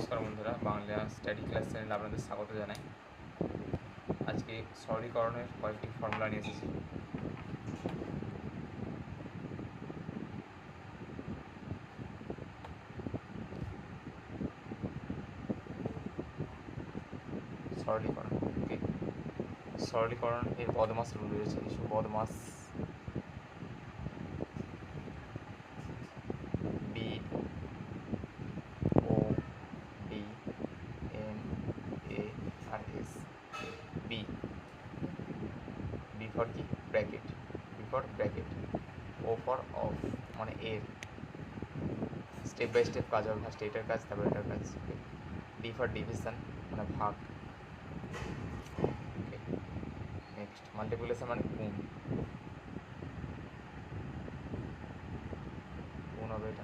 নমস্কার বন্ধুরা, Bangla study class চ্যানেলে আপনাদের স্বাগত জানাই। আজকে সরলীকরণের কয়েকটি ফর্মুলা নিয়ে এসেছি। সরলীকরণ, ওকে। সরলীকরণ এর বদমাস রুল রয়েছে, কিছু BODMAS B O D N A R S. B for কি? Bracket. B for bracket. O for of, মানে এর স্টেপ বাই স্টেপ কাজ হবে, ফার্স্ট এটার কাজ, তারপর এটার কাজ। ডি ফর ডিভিশন, মানে ভাগ। ওকে, নেক্সট মাল্টিপ্লিকেশন মানে গুণ হবে এটা।